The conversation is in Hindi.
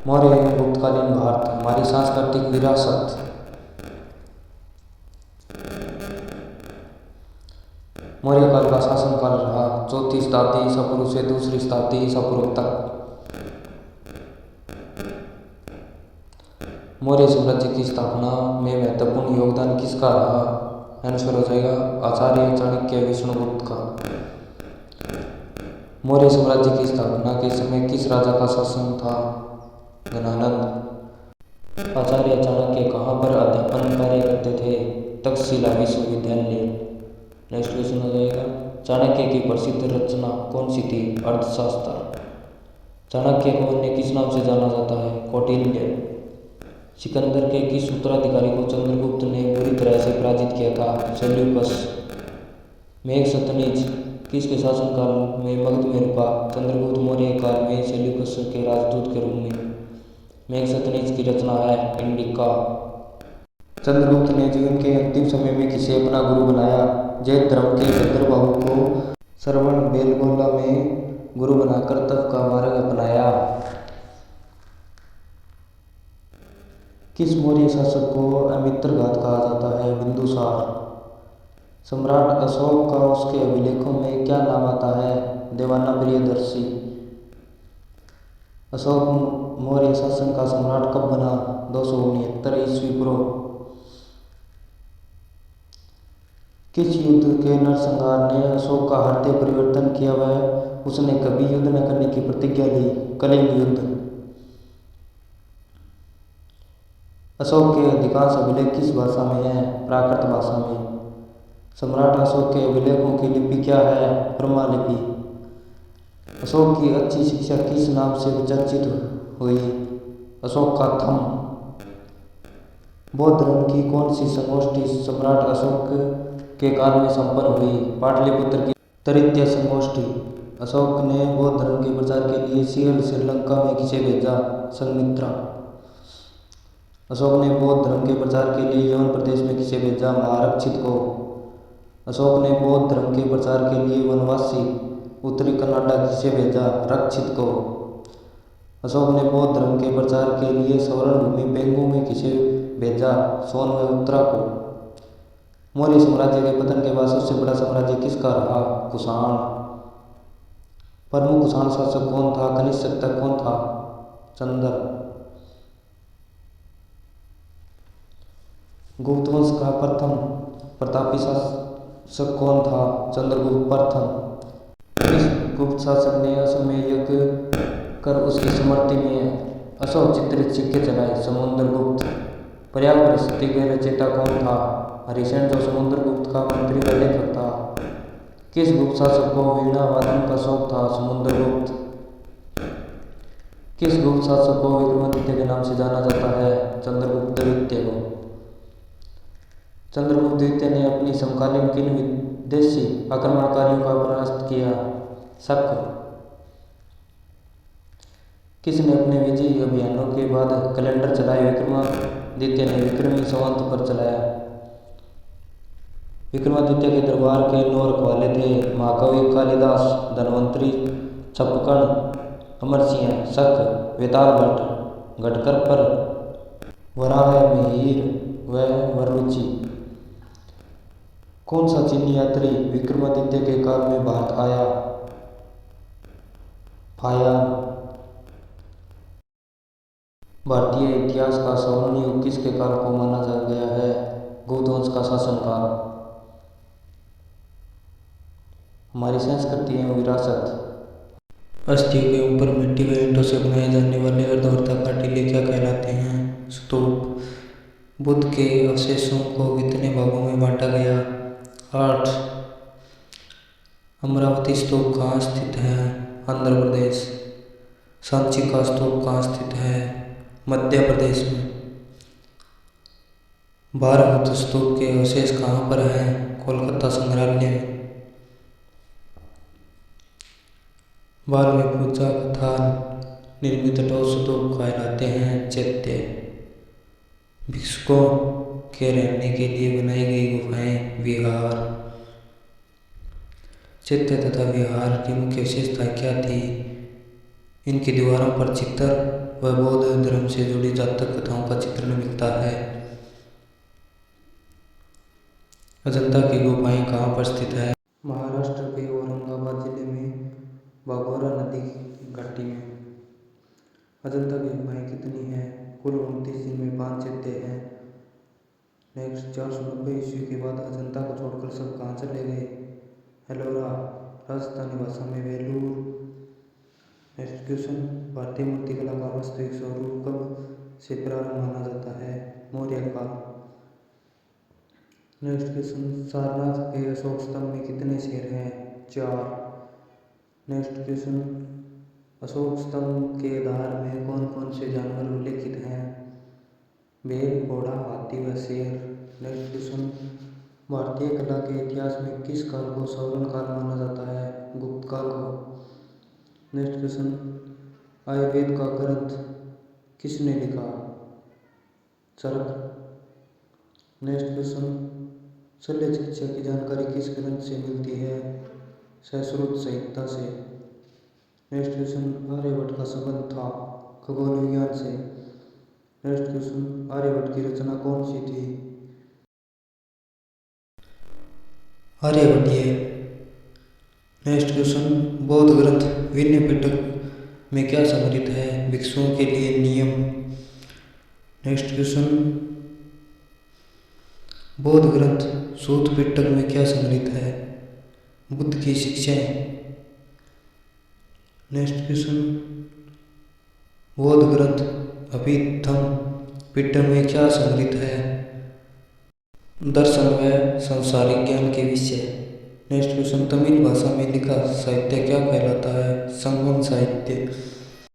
मौर्य एवं गुप्तकालीन भारत हमारी सांस्कृतिक विरासत। मौर्य काल का शासनकाल रहा 4वीं शताब्दी ईसा पूर्व से 2री शताब्दी ईसा पूर्व तक। मौर्य साम्राज्य की स्थापना में महत्वपूर्ण योगदान किसका रहा? आंसर हो जाएगा आचार्य चाणक्य विष्णुगुप्त का। मौर्य साम्राज्य की स्थापना के समय किस राजा का शासन था? घनानंद। आचार्य चाणक्य कहाँ पर अध्यापन कार्य करते थे? तक्षशिला विश्वविद्यालय। नेक्स्ट क्वेश्चन हो जाएगा चाणक्य की प्रसिद्ध रचना कौन सी थी? अर्थशास्त्र। चाणक्य को अन्य किस नाम से जाना जाता है? कौटिल्य। सिकंदर के किस उत्तराधिकारी को चंद्रगुप्त ने बुरी तरह से पराजित किया था? सेल्यूकस। मेघसतनीज किसके शासनकाल में मगध में रुका? चंद्रगुप्त मौर्य काल में सेल्यूकस के राजदूत के रूप में। मेघसतनीज की रचना है इंडिका। चंद्रगुप्त ने जीवन के अंतिम समय में किसे अपना गुरु बनाया? जैन धर्म के भद्रबाहु को श्रवण बेलगोला में गुरु बनाकर तप का मार्ग अपनाया। किस मौर्य शासक को अमित्रघात कहा जाता है? बिंदुसार। सम्राट अशोक का उसके अभिलेखों में क्या नाम आता है? देवाना प्रियदर्शी। अशोक मौर्य शासन का सम्राट कब बना? 269 ईस्वी पूर्व। किस युद्ध के नरसंहार ने अशोक का हृदय परिवर्तन किया? वह उसने कभी युद्ध न करने की प्रतिज्ञा ली। कलिंग युद्ध। अशोक के अधिकांश अभिलेख किस भाषा में हैं? प्राकृत भाषा में। सम्राट अशोक के अभिलेखों की लिपि क्या है? ब्रह्मा लिपि। अशोक की अच्छी शिक्षा किस नाम से चर्चित हुई? अशोक का थंब। बौद्ध धर्म की कौन सी संगोष्ठी सम्राट अशोक के काल में संपन्न हुई? पाटलिपुत्र की तृतीय संगोष्ठी। अशोक ने बौद्ध धर्म के प्रचार के लिए श्रीलंका में किसे भेजा? संघमित्रा। अशोक ने बौद्ध धर्म के प्रचार के लिए यवन प्रदेश में किसे भेजा? महारक्षित को। अशोक ने बौद्ध धर्म के प्रचार के लिए वनवासी उत्तरी कनाडा किसे भेजा? रक्षित को। अशोक ने बौद्ध धर्म के प्रचार के लिए स्वर्ण भूमि पेंगू में किसे भेजा? सोन व उत्तरा को। मौर्य साम्राज्य के पतन के बाद सबसे बड़ा साम्राज्य किसका रहा? कुषाण। प्रमुख कुषाण शासक कौन था? कनिष्क तक कौन था? चंद्र। गुप्त वंश का प्रथम प्रतापी शासक कौन था? चंद्रगुप्त प्रथम। इस गुप्त शासक ने अश्वमेध यज्ञ कर उसकी स्मृति में अशोक चित्रित सिक्के चलाए। समुद्रगुप्त। पर्याय परिस्थिति के रचयिता कौन था? हरिसेन, जो समुद्रगुप्त का मंत्री व लेखक था। किस गुप्त शासक को वीणा वादन का शौक था? समुद्रगुप्त। किस गुप्त शासक को विक्रमादित्य के नाम से जाना जाता है? चंद्रगुप्त द्वितीय को। चंद्रगुप्त द्वितीय ने अपनी समकालीन किन विदेशी आक्रमणकारियों का परास्त किया? शक। किसने अपने विजयी अभियानों के बाद कैलेंडर चलाए? विक्रमादित्य ने विक्रमी संवत पर चलाया। विक्रमादित्य के दरबार के 9 रखवाले थे। महाकवि कालिदास, धन्वंतरी, छप्पन, अमरसिंह, शक, वेताल भट्ट, घटकर पर, वराह, मिहिर व वरुचि। कौन सा चीनी यात्री विक्रमादित्य के काल में भारत आया? फायान। भारतीय इतिहास का स्वर्ण युग किसके काल को माना जा गया है? गुप्त वंश का शासनकाल। हमारी संस्कृति एवं विरासत। अस्थियों के ऊपर मिट्टी व ईंटों से बनाए जाने वाले अर्धवृत्ताकार टीले क्या कहलाते हैं? स्तूप। बुद्ध के अवशेषों को कितने भागों में बांटा गया? 8। अमरावती स्तूप कहाँ स्थित है? आंध्र प्रदेश। सांची का स्तूप कहाँ स्थित है? मध्य प्रदेश में। भारत स्तूप के अवशेष कहाँ पर हैं? कोलकाता संग्रहालय में। बाल में पूजा कथा निर्मित ठोस स्तूप कहलाते हैं चैत्य। भिक्षुकों के रहने के लिए बनाई गई गुफाएं विहार। चैत्य तथा विहार की मुख्य विशेषता क्या थी? इनकी दीवारों पर चित्र व बौद्ध धर्म से जुड़ी जातक कथाओं का चित्रण मिलता है। अजंता की गुफाएं कहाँ पर स्थित है? महाराष्ट्र के औरंगाबाद जिले में बाघोरा नदी की घाटी में। अजंता की गुफाएं कितनी हैं? कुल 29, जिनमें 5 चैत्य हैं। नेक्स्ट, 490 ईस्वी के बाद अजंता को छोड़कर सब कहाँ चले गए? एलोरा, राजस्थानी भाषा में वेलूर। नेक्स्ट क्वेश्चन, भारतीय मूर्तिकला का वास्तविक स्वरूप कब से प्रारंभ माना जाता है? मौर्य काल। नेक्स्ट क्वेश्चन, सारनाथ के अशोक स्तंभ में कितने शेर हैं? 4। नेक्स्ट क्वेश्चन, अशोक स्तंभ के आधार में कौन कौन से जानवर उल्लेखित हैं? बैल, घोड़ा, हाथी व शेर। नेक्स्ट क्वेश्चन, भारतीय कला के इतिहास में किस काल को स्वर्ण काल माना जाता है? गुप्त काल को। नेक्स्ट क्वेश्चन, आयुर्वेद का ग्रंथ किसने लिखा? चरक। नेक्स्ट क्वेश्चन, शल्य चिकित्सा की जानकारी किस ग्रंथ से मिलती है? सुश्रुत संहिता से। नेक्स्ट क्वेश्चन, आर्यभट्ट का संबंध था खगोल विज्ञान से। नेक्स्ट क्वेश्चन, आर्यभट्ट की रचना कौन सी थी? आर्यभट्टीय। नेक्स्ट क्वेश्चन, बौद्ध ग्रंथ विनय पिटक में क्या संग्रहित है? भिक्षुओं के लिए नियम। नेक्स्ट क्वेश्चन, बौद्ध ग्रंथ सूत पिटक में क्या संग्रहित है? बुद्ध की शिक्षाएं। नेक्स्ट क्वेश्चन, बौद्ध ग्रंथ अभिधम्म पिटक में क्या संग्रहित है? दर्शन व सांसारिक ज्ञान के विषय। नेक्स्ट क्वेश्चन, तमिल भाषा में लिखा साहित्य क्या कहलाता है? संगम साहित्य।